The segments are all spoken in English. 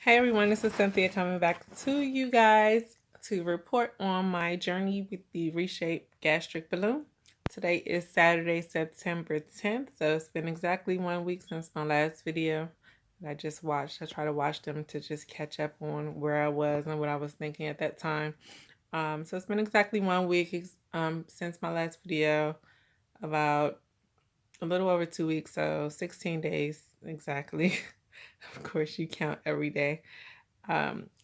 Hey everyone, this is Cynthia coming back to you guys to report on my journey with the Reshape gastric balloon. Today is Saturday, September 10th, so it's been exactly 1 week since my last video that I just watched. I try to watch them to just catch up on where I was and what I was thinking at that time. So it's been exactly 1 week since my last video, about a little over 2 weeks, so 16 days exactly. Of course, you count every day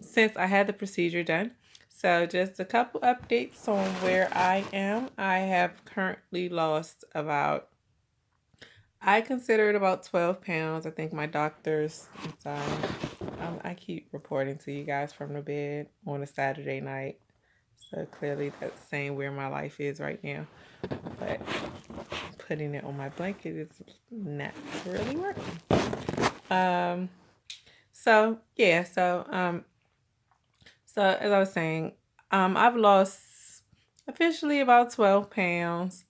since I had the procedure done. So just a couple updates on where I am. I have currently lost I consider it about 12 pounds. I think my doctors, I'm sorry, I keep reporting to you guys from the bed on a Saturday night. So clearly that's saying where my life is right now. But putting it on my blanket is not really working. So yeah, so as I was saying, I've lost officially about 12 pounds.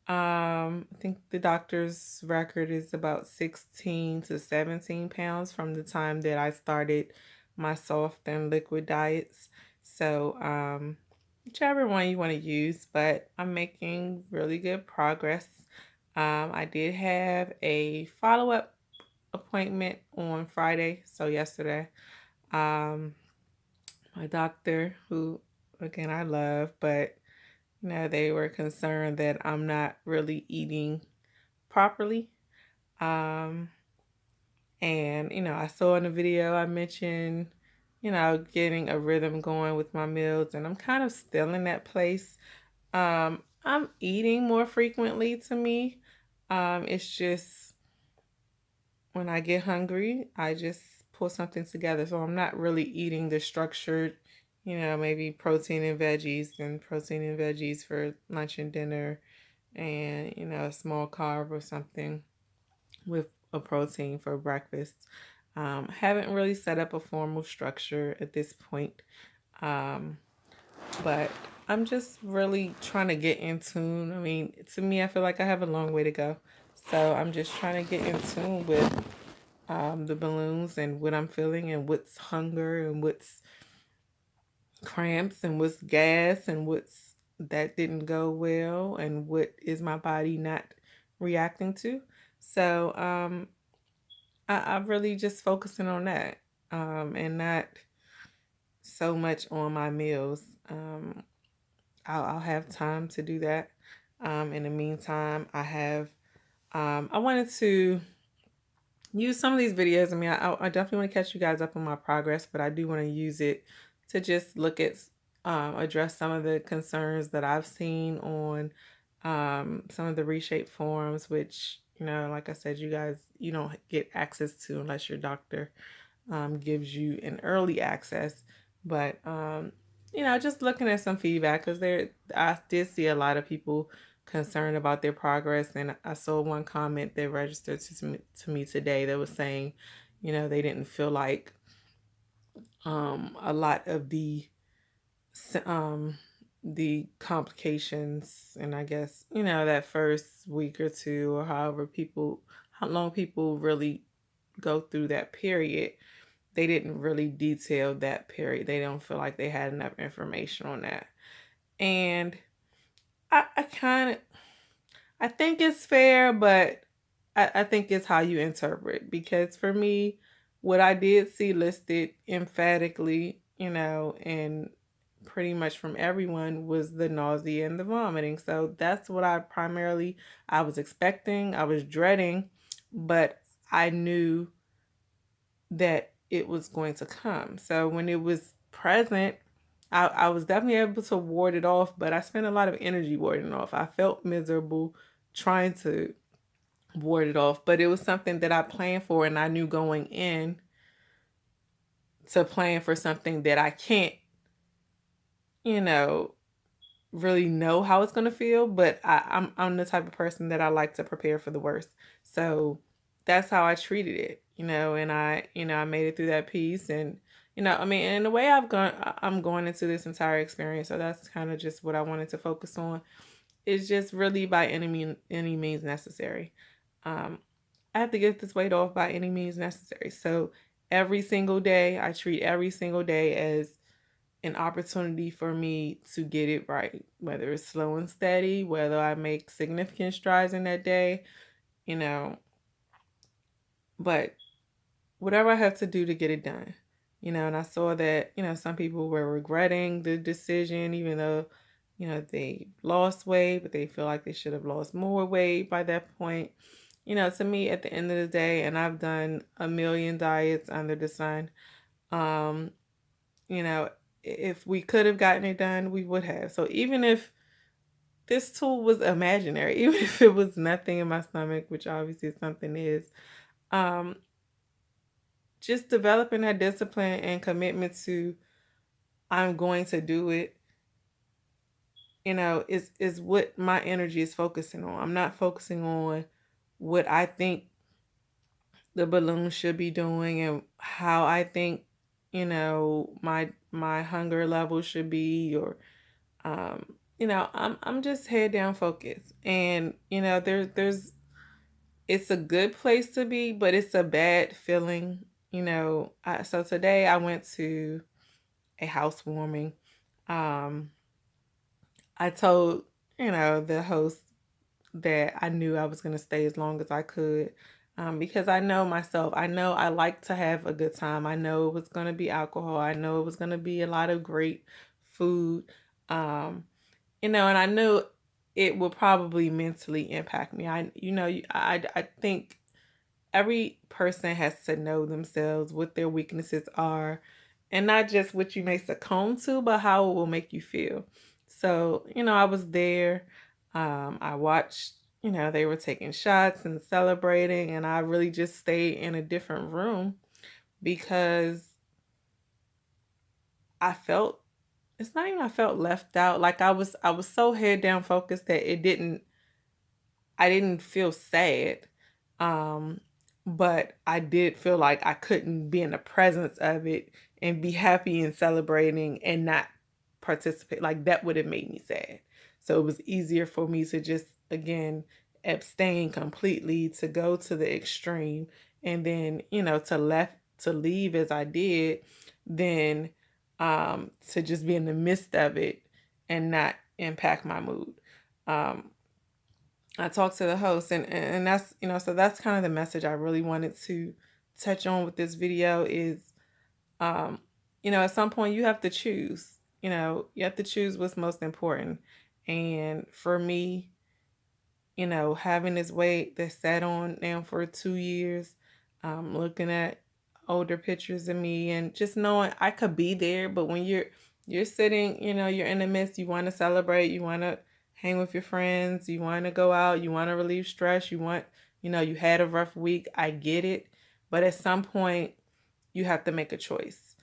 I think the doctor's record is about 16 to 17 pounds from the time that I started my soft and liquid diets. So, whichever one you want to use, but I'm making really good progress. I did have a follow-up appointment on Friday, so yesterday. My doctor, who again I love, but they were concerned that I'm not really eating properly. Um, and I saw in the video I mentioned, getting a rhythm going with my meals, and I'm kind of still in that place. I'm eating more frequently to me. It's just when I get hungry, I just pull something together. So I'm not really eating the structured, maybe protein and veggies for lunch and dinner, and, a small carb or something with a protein for breakfast. Haven't really set up a formal structure at this point. But I'm just really trying to get in tune. I mean, to me, I feel like I have a long way to go. So I'm just trying to get in tune with the balloons and what I'm feeling and what's hunger and what's cramps and what's gas and what's that didn't go well and what is my body not reacting to. So I'm really just focusing on that, and not so much on my meals. I'll have time to do that. In the meantime, I wanted to use some of these videos. I mean, I definitely want to catch you guys up on my progress, but I do want to use it to just look at, address some of the concerns that I've seen on some of the Reshape forums, which, like I said, you don't get access to unless your doctor gives you an early access. But, just looking at some feedback, because I did see a lot of people concerned about their progress. And I saw one comment that registered to me today that was saying, they didn't feel like a lot of um, the complications, and I guess, that first week or two, or how long people really go through that period, they didn't really detail that period. They don't feel like they had enough information on that. And I think it's fair, but I think it's how you interpret. Because for me, what I did see listed emphatically, and pretty much from everyone, was the nausea and the vomiting. So that's what I was expecting, I was dreading, but I knew that it was going to come. So when it was present, I was definitely able to ward it off, but I spent a lot of energy warding off. I felt miserable trying to ward it off, but it was something that I planned for, and I knew going in to plan for something that I can't, you know, really know how it's gonna feel. But I'm the type of person that I like to prepare for the worst. So that's how I treated it, and I made it through that piece. And I mean, in the way I'm going into this entire experience. So that's kind of just what I wanted to focus on. It's just really by any means necessary. Um, I have to get this weight off by any means necessary. So every single day, I treat every single day as an opportunity for me to get it right, whether it's slow and steady, whether I make significant strides in that day, you know, but whatever I have to do to get it done. And I saw that, some people were regretting the decision, even though, they lost weight, but they feel like they should have lost more weight by that point. To me, at the end of the day, and I've done a million diets under the sun, um, you know, if we could have gotten it done, we would have. So even if this tool was imaginary, even if it was nothing in my stomach, which obviously something is, um, just developing that discipline and commitment to I'm going to do it, is what my energy is focusing on. I'm not focusing on what I think the balloon should be doing and how I think, my hunger level should be, or I'm just head down focused. And there's it's a good place to be, but it's a bad feeling. So today I went to a housewarming. Um, I told, the host that I knew I was going to stay as long as I could, because I know myself. I know I like to have a good time. I know it was going to be alcohol. I know it was going to be a lot of great food. And I knew it would probably mentally impact me. I think every person has to know themselves, what their weaknesses are, and not just what you may succumb to, but how it will make you feel. So, I was there. I watched, they were taking shots and celebrating, and I really just stayed in a different room because I felt, it's not even I felt left out. Like I was so head down focused that I didn't feel sad. Um, but I did feel like I couldn't be in the presence of it and be happy and celebrating and not participate. Like that would have made me sad. So it was easier for me to just, again, abstain completely, to go to the extreme, and then, to leave as I did, than to just be in the midst of it and not impact my mood. Um, I talked to the host, and that's, so that's kind of the message I really wanted to touch on with this video is, um, at some point you have to choose. You have to choose what's most important. And for me, having this weight that sat on now for 2 years, looking at older pictures of me and just knowing I could be there, but when you're sitting, you're in the midst, you want to celebrate, you want to hang with your friends, you want to go out, you want to relieve stress, you had a rough week. I get it, but at some point you have to make a choice,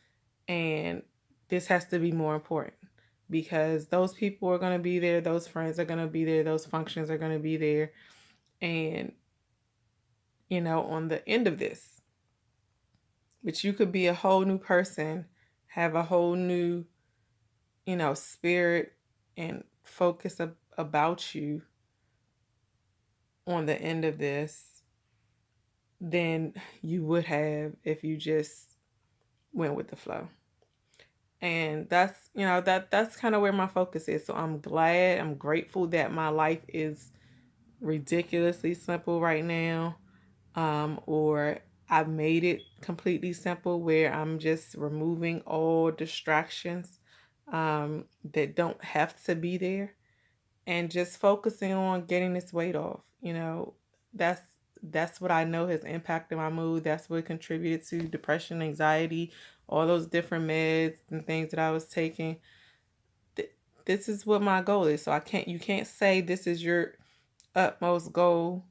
and this has to be more important because those people are going to be there, those friends are going to be there, those functions are going to be there. And, on the end of this, but you could be a whole new person, have a whole new, spirit and focus about you on the end of this than you would have if you just went with the flow. And that's kind of where my focus is. So I'm grateful that my life is ridiculously simple right now, or I've made it completely simple where I'm just removing all distractions that don't have to be there, and just focusing on getting this weight off. That's that's what I know has impacted my mood. That's what contributed to depression, anxiety, all those different meds and things that I was taking. This is what my goal is. So you can't say this is your utmost goal,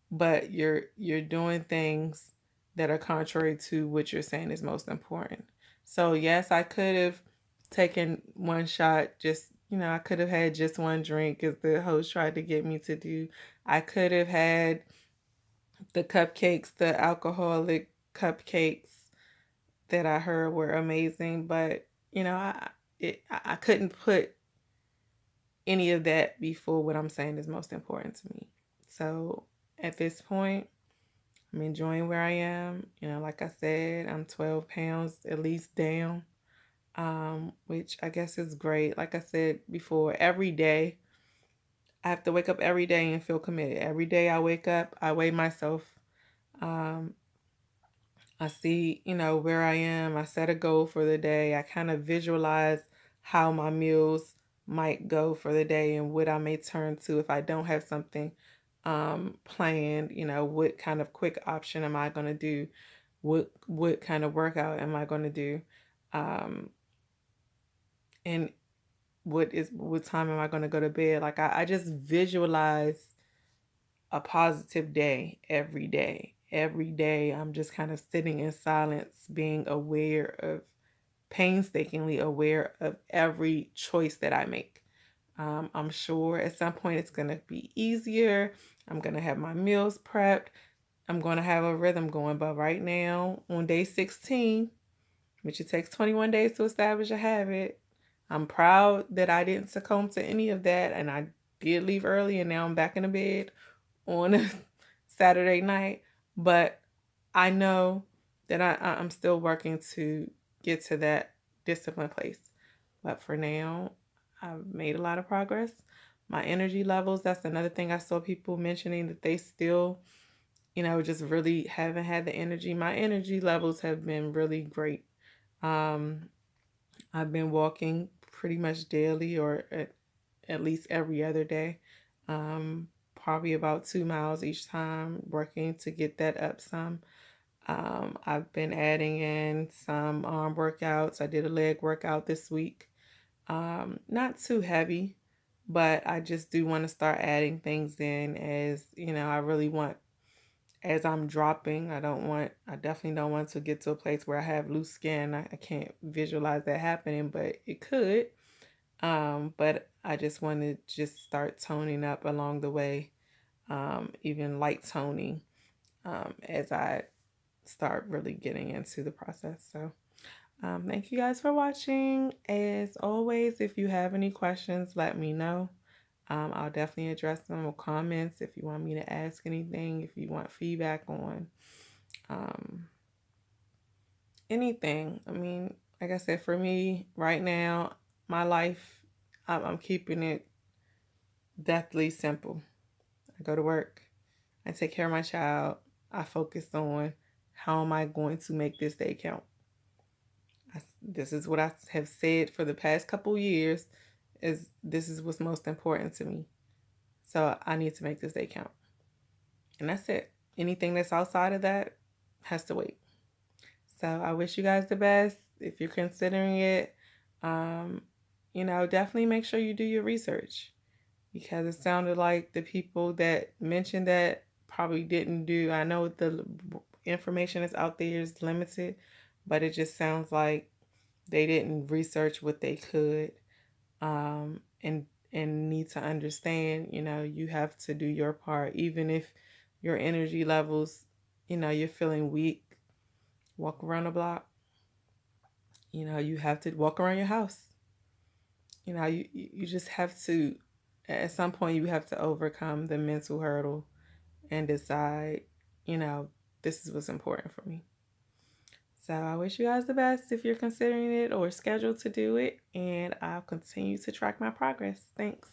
but you're doing things that are contrary to what you're saying is most important. So yes, I could have taken one shot, just, I could have had just one drink as the host tried to get me to do. I could have had the cupcakes, the alcoholic cupcakes that I heard were amazing, but I couldn't put any of that before what I'm saying is most important to me. So at this point, I'm enjoying where I am. Like I said, I'm 12 pounds at least down, which I guess is great. Like I said before, every day, I have to wake up every day and feel committed. Every day I wake up, I weigh myself. Um, I see, where I am. I set a goal for the day. I kind of visualize how my meals might go for the day and what I may turn to if I don't have something planned. What kind of quick option am I going to do? What kind of workout am I going to do? Um, and what time am I going to go to bed? Like I just visualize a positive day every day. Every day, I'm just kind of sitting in silence, being painstakingly aware of every choice that I make. I'm sure at some point it's going to be easier. I'm going to have my meals prepped. I'm going to have a rhythm going. But right now, on day 16, which it takes 21 days to establish a habit, I'm proud that I didn't succumb to any of that. And I did leave early, and now I'm back in the bed on a Saturday night. But I know that I'm still working to get to that disciplined place. But for now, I've made a lot of progress. My energy levels, that's another thing I saw people mentioning, that they still, just really haven't had the energy. My energy levels have been really great. Um, I've been walking pretty much daily, or at least every other day. Probably about 2 miles each time, working to get that up some. I've been adding in some arm workouts. I did a leg workout this week. Not too heavy, but I just do want to start adding things in, as I really want, as I'm dropping. I definitely don't want to get to a place where I have loose skin. I can't visualize that happening, but it could. But I just want to just start toning up along the way, even light toning, as I start really getting into the process. So, thank you guys for watching. As always, if you have any questions, let me know. I'll definitely address them with comments if you want me to ask anything, if you want feedback on um, anything. I mean, like I said, for me right now, my life, I'm keeping it deathly simple. I go to work, I take care of my child, I focus on how am I going to make this day count. This is what I have said for the past couple years, is this is what's most important to me. So I need to make this day count. And that's it. Anything that's outside of that has to wait. So I wish you guys the best. If you're considering it, um, definitely make sure you do your research, because it sounded like the people that mentioned that probably didn't do. I know the information that's out there is limited, but it just sounds like they didn't research what they could, and need to understand. You have to do your part, even if your energy levels, you're feeling weak. Walk around the block. You have to walk around your house. You just have to, at some point, you have to overcome the mental hurdle and decide, you know, this is what's important for me. So I wish you guys the best if you're considering it or scheduled to do it, and I'll continue to track my progress. Thanks.